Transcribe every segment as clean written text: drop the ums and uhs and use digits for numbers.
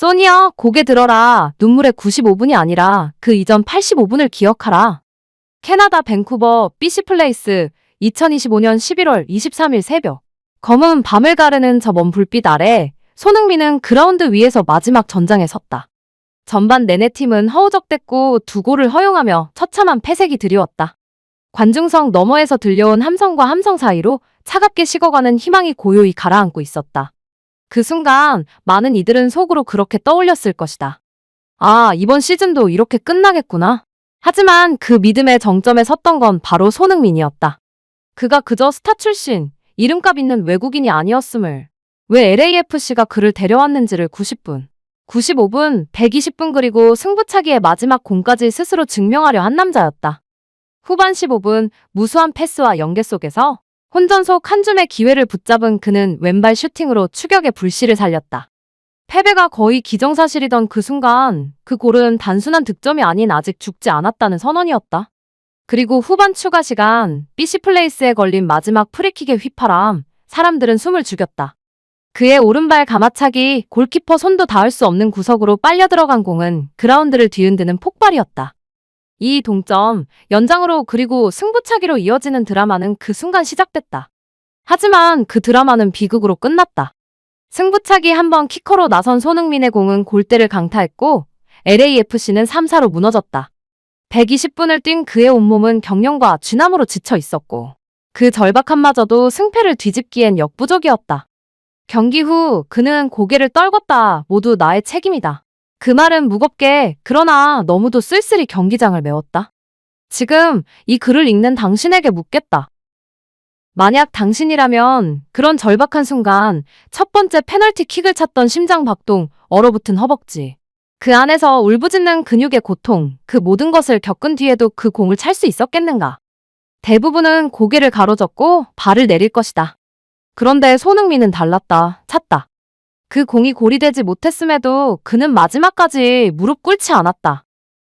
소니야, 고개 들어라. 눈물의 95분이 아니라 그 이전 85분을 기억하라. 캐나다 밴쿠버 BC플레이스 2025년 11월 23일 새벽. 검은 밤을 가르는 저 먼 불빛 아래 손흥민은 그라운드 위에서 마지막 전장에 섰다. 전반 내내 팀은 허우적댔고 두 골을 허용하며 처참한 패색이 드리웠다. 관중석 너머에서 들려온 함성과 함성 사이로 차갑게 식어가는 희망이 고요히 가라앉고 있었다. 그 순간 많은 이들은 속으로 그렇게 떠올렸을 것이다. 아, 이번 시즌도 이렇게 끝나겠구나. 하지만 그 믿음의 정점에 섰던 건 바로 손흥민이었다. 그가 그저 스타 출신, 이름값 있는 외국인이 아니었음을, 왜 LAFC가 그를 데려왔는지를 90분, 95분, 120분 그리고 승부차기의 마지막 공까지 스스로 증명하려 한 남자였다. 후반 15분 무수한 패스와 연계 속에서 혼전속 한 줌의 기회를 붙잡은 그는 왼발 슈팅으로 추격의 불씨를 살렸다. 패배가 거의 기정사실이던 그 순간 그 골은 단순한 득점이 아닌 아직 죽지 않았다는 선언이었다. 그리고 후반 추가 시간 BC플레이스에 걸린 마지막 프리킥의 휘파람, 사람들은 숨을 죽였다. 그의 오른발 가마차기, 골키퍼 손도 닿을 수 없는 구석으로 빨려 들어간 공은 그라운드를 뒤흔드는 폭발이었다. 이 동점, 연장으로 그리고 승부차기로 이어지는 드라마는 그 순간 시작됐다. 하지만 그 드라마는 비극으로 끝났다. 승부차기 한 번 키커로 나선 손흥민의 공은 골대를 강타했고 LAFC는 3-4로 무너졌다. 120분을 뛴 그의 온몸은 경련과 쥐남으로 지쳐 있었고 그 절박함마저도 승패를 뒤집기엔 역부족이었다. 경기 후 그는 고개를 떨궜다. 모두 나의 책임이다. 그 말은 무겁게 그러나 너무도 쓸쓸히 경기장을 메웠다. 지금 이 글을 읽는 당신에게 묻겠다. 만약 당신이라면 그런 절박한 순간 첫 번째 페널티 킥을 찾던 심장 박동, 얼어붙은 허벅지, 그 안에서 울부짖는 근육의 고통, 그 모든 것을 겪은 뒤에도 그 공을 찰 수 있었겠는가? 대부분은 고개를 가로젓고 발을 내릴 것이다. 그런데 손흥민은 달랐다. 찼다. 그 공이 골이 되지 못했음에도 그는 마지막까지 무릎 꿇지 않았다.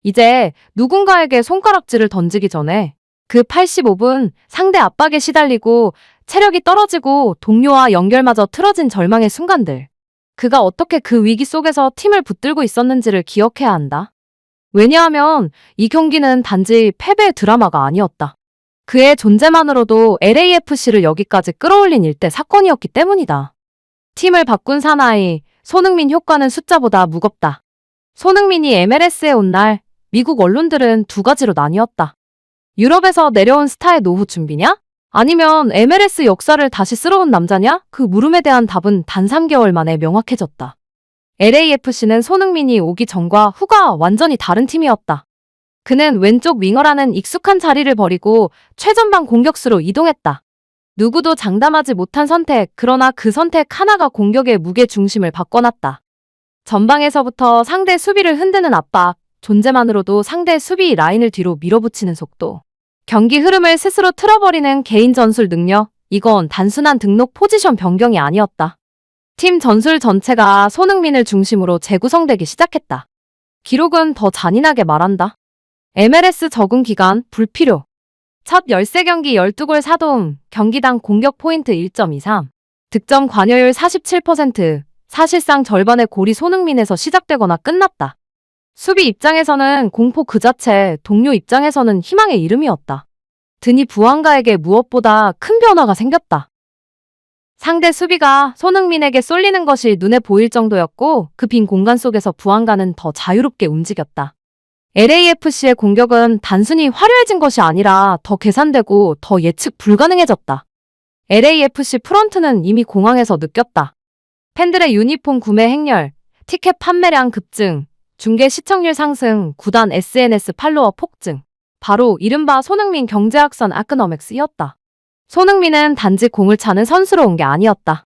이제 누군가에게 손가락질을 던지기 전에 그 85분 상대 압박에 시달리고 체력이 떨어지고 동료와 연결마저 틀어진 절망의 순간들. 그가 어떻게 그 위기 속에서 팀을 붙들고 있었는지를 기억해야 한다. 왜냐하면 이 경기는 단지 패배의 드라마가 아니었다. 그의 존재만으로도 LAFC를 여기까지 끌어올린 일대 사건이었기 때문이다. 팀을 바꾼 사나이, 손흥민 효과는 숫자보다 무겁다. 손흥민이 MLS에 온 날, 미국 언론들은 두 가지로 나뉘었다. 유럽에서 내려온 스타의 노후 준비냐? 아니면 MLS 역사를 다시 쓸어온 남자냐? 그 물음에 대한 답은 단 3개월 만에 명확해졌다. LAFC는 손흥민이 오기 전과 후가 완전히 다른 팀이었다. 그는 왼쪽 윙어라는 익숙한 자리를 버리고 최전방 공격수로 이동했다. 누구도 장담하지 못한 선택, 그러나 그 선택 하나가 공격의 무게 중심을 바꿔놨다. 전방에서부터 상대 수비를 흔드는 압박, 존재만으로도 상대 수비 라인을 뒤로 밀어붙이는 속도, 경기 흐름을 스스로 틀어버리는 개인 전술 능력, 이건 단순한 등록 포지션 변경이 아니었다. 팀 전술 전체가 손흥민을 중심으로 재구성되기 시작했다. 기록은 더 잔인하게 말한다. MLS 적응 기간 불필요. 첫 13경기 12골 4도움, 경기당 공격 포인트 1.23, 득점 관여율 47%, 사실상 절반의 골이 손흥민에서 시작되거나 끝났다. 수비 입장에서는 공포 그 자체, 동료 입장에서는 희망의 이름이었다. 드니 부안가에게 무엇보다 큰 변화가 생겼다. 상대 수비가 손흥민에게 쏠리는 것이 눈에 보일 정도였고 그 빈 공간 속에서 부안가는 더 자유롭게 움직였다. LAFC의 공격은 단순히 화려해진 것이 아니라 더 계산되고 더 예측 불가능해졌다. LAFC 프런트는 이미 공항에서 느꼈다. 팬들의 유니폼 구매 행렬, 티켓 판매량 급증, 중계 시청률 상승, 구단 SNS 팔로워 폭증. 바로 이른바 손흥민 경제악선 아크너맥스이었다. 손흥민은 단지 공을 차는 선수로 온 게 아니었다.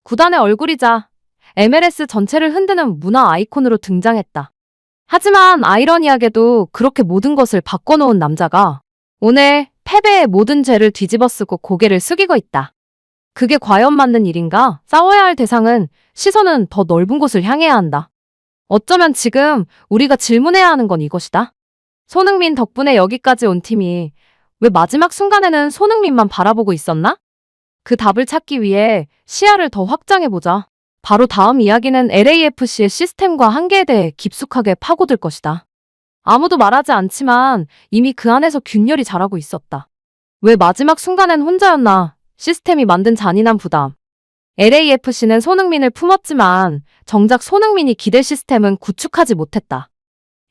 구단의 얼굴이자 MLS 전체를 흔드는 문화 아이콘으로 등장했다. 하지만 아이러니하게도 그렇게 모든 것을 바꿔놓은 남자가 오늘 패배의 모든 죄를 뒤집어쓰고 고개를 숙이고 있다. 그게 과연 맞는 일인가? 싸워야 할 대상은, 시선은 더 넓은 곳을 향해야 한다. 어쩌면 지금 우리가 질문해야 하는 건 이것이다. 손흥민 덕분에 여기까지 온 팀이 왜 마지막 순간에는 손흥민만 바라보고 있었나? 그 답을 찾기 위해 시야를 더 확장해보자. 바로 다음 이야기는 LAFC의 시스템과 한계에 대해 깊숙하게 파고들 것이다. 아무도 말하지 않지만 이미 그 안에서 균열이 자라고 있었다. 왜 마지막 순간엔 혼자였나? 시스템이 만든 잔인한 부담. LAFC는 손흥민을 품었지만 정작 손흥민이 기댈 시스템은 구축하지 못했다.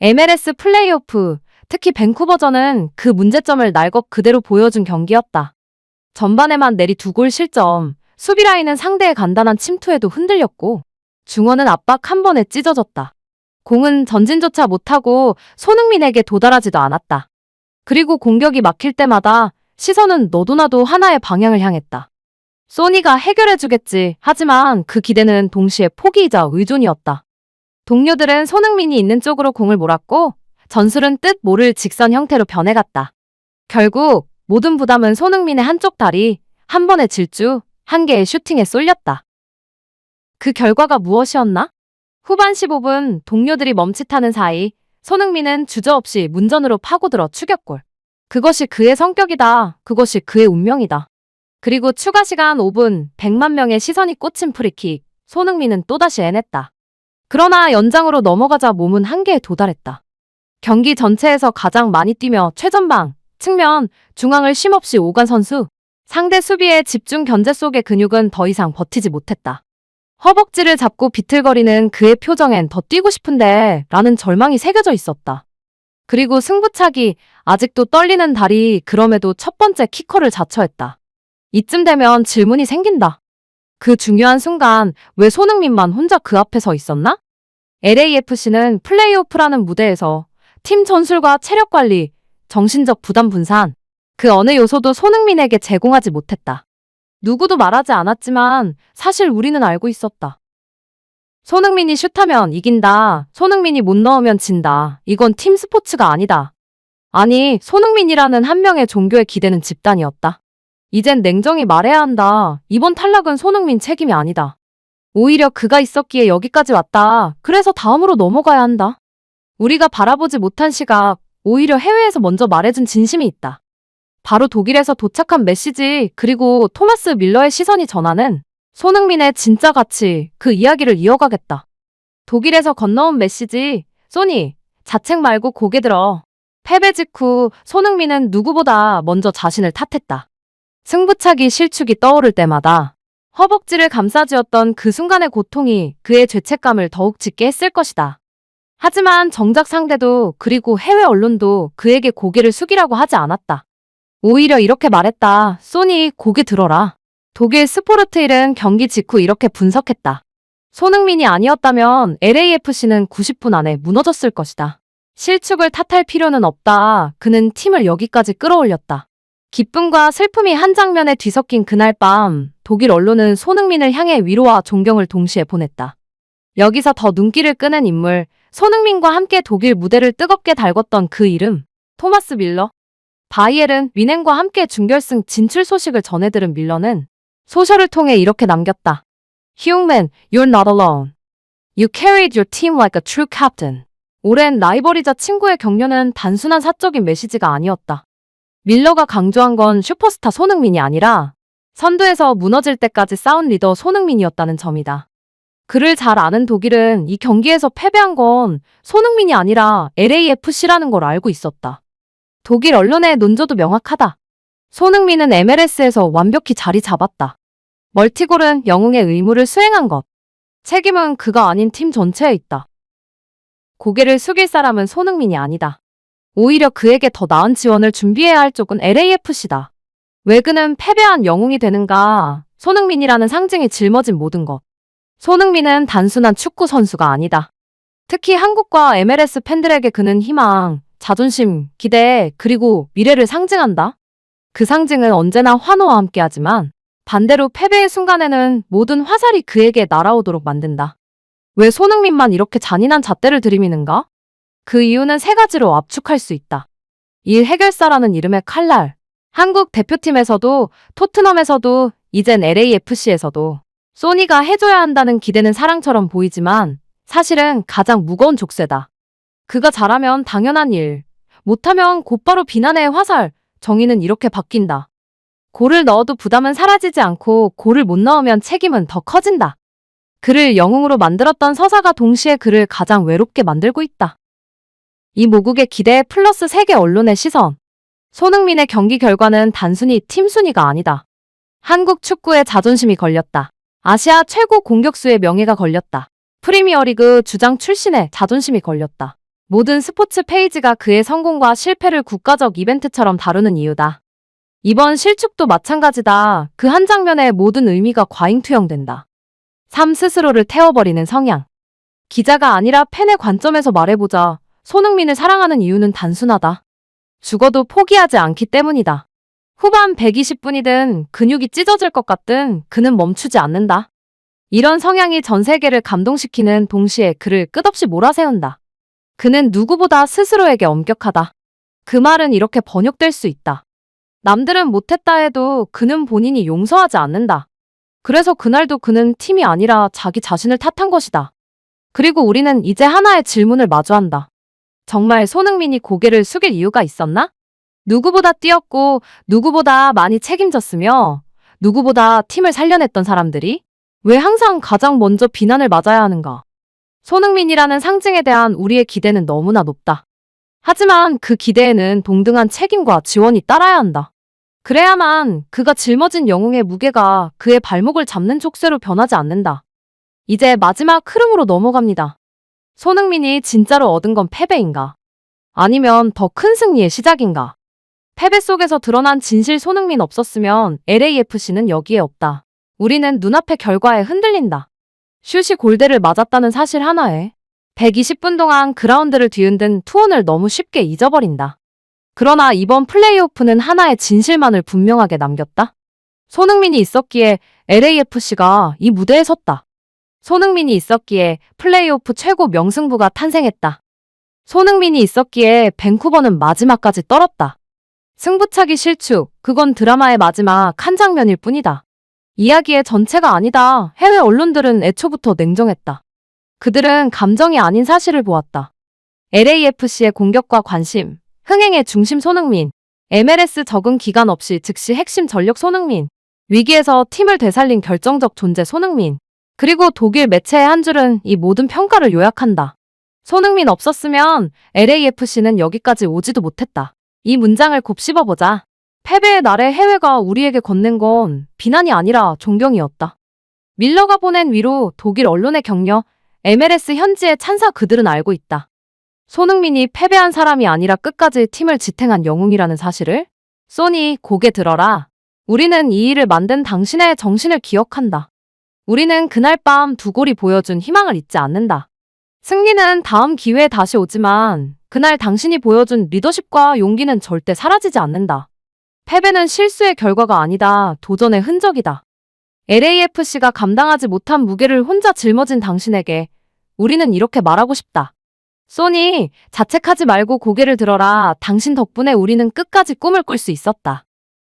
MLS 플레이오프, 특히 밴쿠버전은 그 문제점을 날것 그대로 보여준 경기였다. 전반에만 내리 2골 실점, 수비 라인은 상대의 간단한 침투에도 흔들렸고 중원은 압박 한 번에 찢어졌다. 공은 전진조차 못하고 손흥민에게 도달하지도 않았다. 그리고 공격이 막힐 때마다 시선은 너도 나도 하나의 방향을 향했다. 소니가 해결해주겠지. 하지만 그 기대는 동시에 포기이자 의존이었다. 동료들은 손흥민이 있는 쪽으로 공을 몰았고 전술은 뜻 모를 직선 형태로 변해갔다. 결국 모든 부담은 손흥민의 한쪽 다리, 한 번의 질주, 한 개의 슈팅에 쏠렸다. 그 결과가 무엇이었나? 후반 15분 동료들이 멈칫하는 사이 손흥민은 주저없이 문전으로 파고들어 추격골. 그것이 그의 성격이다. 그것이 그의 운명이다. 그리고 추가 시간 5분 100만 명의 시선이 꽂힌 프리킥. 손흥민은 또다시 해냈다. 그러나 연장으로 넘어가자 몸은 한계에 도달했다. 경기 전체에서 가장 많이 뛰며 최전방, 측면, 중앙을 쉼없이 오간 선수. 상대 수비의 집중 견제 속의 근육은 더 이상 버티지 못했다. 허벅지를 잡고 비틀거리는 그의 표정엔 더 뛰고 싶은데 라는 절망이 새겨져 있었다. 그리고 승부차기, 아직도 떨리는 다리, 그럼에도 첫 번째 키커를 자처했다. 이쯤 되면 질문이 생긴다. 그 중요한 순간 왜 손흥민만 혼자 그 앞에 서 있었나? LAFC는 플레이오프라는 무대에서 팀 전술과 체력 관리, 정신적 부담 분산, 그 어느 요소도 손흥민에게 제공하지 못했다. 누구도 말하지 않았지만 사실 우리는 알고 있었다. 손흥민이 슛하면 이긴다. 손흥민이 못 넣으면 진다. 이건 팀 스포츠가 아니다. 아니, 손흥민이라는 한 명의 종교에 기대는 집단이었다. 이젠 냉정히 말해야 한다. 이번 탈락은 손흥민 책임이 아니다. 오히려 그가 있었기에 여기까지 왔다. 그래서 다음으로 넘어가야 한다. 우리가 바라보지 못한 시각, 오히려 해외에서 먼저 말해준 진심이 있다. 바로 독일에서 도착한 메시지, 그리고 토마스 밀러의 시선이 전하는 손흥민의 진짜 가치, 그 이야기를 이어가겠다. 독일에서 건너온 메시지, 소니, 자책 말고 고개 들어. 패배 직후 손흥민은 누구보다 먼저 자신을 탓했다. 승부차기 실축이 떠오를 때마다 허벅지를 감싸쥐었던 그 순간의 고통이 그의 죄책감을 더욱 짙게 했을 것이다. 하지만 정작 상대도 그리고 해외 언론도 그에게 고개를 숙이라고 하지 않았다. 오히려 이렇게 말했다. 소니, 고개 들어라. 독일 스포르트일은 경기 직후 이렇게 분석했다. 손흥민이 아니었다면 LAFC는 90분 안에 무너졌을 것이다. 실축을 탓할 필요는 없다. 그는 팀을 여기까지 끌어올렸다. 기쁨과 슬픔이 한 장면에 뒤섞인 그날 밤, 독일 언론은 손흥민을 향해 위로와 존경을 동시에 보냈다. 여기서 더 눈길을 끄는 인물, 손흥민과 함께 독일 무대를 뜨겁게 달궜던 그 이름, 토마스 밀러. 바이에른 뮌헨과 함께 준결승 진출 소식을 전해들은 밀러는 소셜을 통해 이렇게 남겼다. Human, you're not alone. You carried your team like a true captain. 오랜 라이벌이자 친구의 격려는 단순한 사적인 메시지가 아니었다. 밀러가 강조한 건 슈퍼스타 손흥민이 아니라 선두에서 무너질 때까지 싸운 리더 손흥민이었다는 점이다. 그를 잘 아는 독일은 이 경기에서 패배한 건 손흥민이 아니라 LAFC라는 걸 알고 있었다. 독일 언론의 논조도 명확하다. 손흥민은 MLS에서 완벽히 자리 잡았다. 멀티골은 영웅의 의무를 수행한 것. 책임은 그가 아닌 팀 전체에 있다. 고개를 숙일 사람은 손흥민이 아니다. 오히려 그에게 더 나은 지원을 준비해야 할 쪽은 LAFC다. 왜 그는 패배한 영웅이 되는가? 손흥민이라는 상징이 짊어진 모든 것. 손흥민은 단순한 축구 선수가 아니다. 특히 한국과 MLS 팬들에게 그는 희망, 자존심, 기대, 그리고 미래를 상징한다. 그 상징은 언제나 환호와 함께하지만 반대로 패배의 순간에는 모든 화살이 그에게 날아오도록 만든다. 왜 손흥민만 이렇게 잔인한 잣대를 들이미는가? 그 이유는 세 가지로 압축할 수 있다. 일 해결사라는 이름의 칼날. 한국 대표팀에서도 토트넘에서도 이젠 LAFC에서도 소니가 해줘야 한다는 기대는 사랑처럼 보이지만 사실은 가장 무거운 족쇄다. 그가 잘하면 당연한 일, 못하면 곧바로 비난의 화살, 정의는 이렇게 바뀐다. 골을 넣어도 부담은 사라지지 않고 골을 못 넣으면 책임은 더 커진다. 그를 영웅으로 만들었던 서사가 동시에 그를 가장 외롭게 만들고 있다. 이 모국의 기대에 플러스 세계 언론의 시선. 손흥민의 경기 결과는 단순히 팀 순위가 아니다. 한국 축구의 자존심이 걸렸다. 아시아 최고 공격수의 명예가 걸렸다. 프리미어리그 주장 출신의 자존심이 걸렸다. 모든 스포츠 페이지가 그의 성공과 실패를 국가적 이벤트처럼 다루는 이유다. 이번 실축도 마찬가지다. 그 한 장면에 모든 의미가 과잉투영된다. 삶 스스로를 태워버리는 성향. 기자가 아니라 팬의 관점에서 말해보자. 손흥민을 사랑하는 이유는 단순하다. 죽어도 포기하지 않기 때문이다. 후반 120분이든 근육이 찢어질 것 같든 그는 멈추지 않는다. 이런 성향이 전 세계를 감동시키는 동시에 그를 끝없이 몰아세운다. 그는 누구보다 스스로에게 엄격하다. 그 말은 이렇게 번역될 수 있다. 남들은 못했다 해도 그는 본인이 용서하지 않는다. 그래서 그날도 그는 팀이 아니라 자기 자신을 탓한 것이다. 그리고 우리는 이제 하나의 질문을 마주한다. 정말 손흥민이 고개를 숙일 이유가 있었나? 누구보다 뛰었고 누구보다 많이 책임졌으며 누구보다 팀을 살려냈던 사람들이 왜 항상 가장 먼저 비난을 맞아야 하는가? 손흥민이라는 상징에 대한 우리의 기대는 너무나 높다. 하지만 그 기대에는 동등한 책임과 지원이 따라야 한다. 그래야만 그가 짊어진 영웅의 무게가 그의 발목을 잡는 족쇄로 변하지 않는다. 이제 마지막 흐름으로 넘어갑니다. 손흥민이 진짜로 얻은 건 패배인가? 아니면 더 큰 승리의 시작인가? 패배 속에서 드러난 진실. 손흥민 없었으면 LAFC는 여기에 없다. 우리는 눈앞의 결과에 흔들린다. 슛이 골대를 맞았다는 사실 하나에 120분 동안 그라운드를 뒤흔든 투혼을 너무 쉽게 잊어버린다. 그러나 이번 플레이오프는 하나의 진실만을 분명하게 남겼다. 손흥민이 있었기에 LAFC가 이 무대에 섰다. 손흥민이 있었기에 플레이오프 최고 명승부가 탄생했다. 손흥민이 있었기에 밴쿠버는 마지막까지 떨었다. 승부차기 실축, 그건 드라마의 마지막 한 장면일 뿐이다. 이야기의 전체가 아니다. 해외 언론들은 애초부터 냉정했다. 그들은 감정이 아닌 사실을 보았다. LAFC의 공격과 관심, 흥행의 중심 손흥민, MLS 적응 기간 없이 즉시 핵심 전력 손흥민, 위기에서 팀을 되살린 결정적 존재 손흥민, 그리고 독일 매체의 한 줄은 이 모든 평가를 요약한다. 손흥민 없었으면 LAFC는 여기까지 오지도 못했다. 이 문장을 곱씹어보자. 패배의 날에 해외가 우리에게 건넨 건 비난이 아니라 존경이었다. 밀러가 보낸 위로, 독일 언론의 격려, MLS 현지의 찬사. 그들은 알고 있다. 손흥민이 패배한 사람이 아니라 끝까지 팀을 지탱한 영웅이라는 사실을. 소니, 고개 들어라. 우리는 이 일을 만든 당신의 정신을 기억한다. 우리는 그날 밤 두 골이 보여준 희망을 잊지 않는다. 승리는 다음 기회에 다시 오지만 그날 당신이 보여준 리더십과 용기는 절대 사라지지 않는다. 패배는 실수의 결과가 아니다. 도전의 흔적이다. LAFC가 감당하지 못한 무게를 혼자 짊어진 당신에게 우리는 이렇게 말하고 싶다. 소니, 자책하지 말고 고개를 들어라. 당신 덕분에 우리는 끝까지 꿈을 꿀 수 있었다.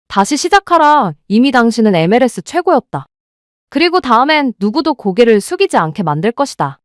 다시 시작하라. 이미 당신은 MLS 최고였다. 그리고 다음엔 누구도 고개를 숙이지 않게 만들 것이다.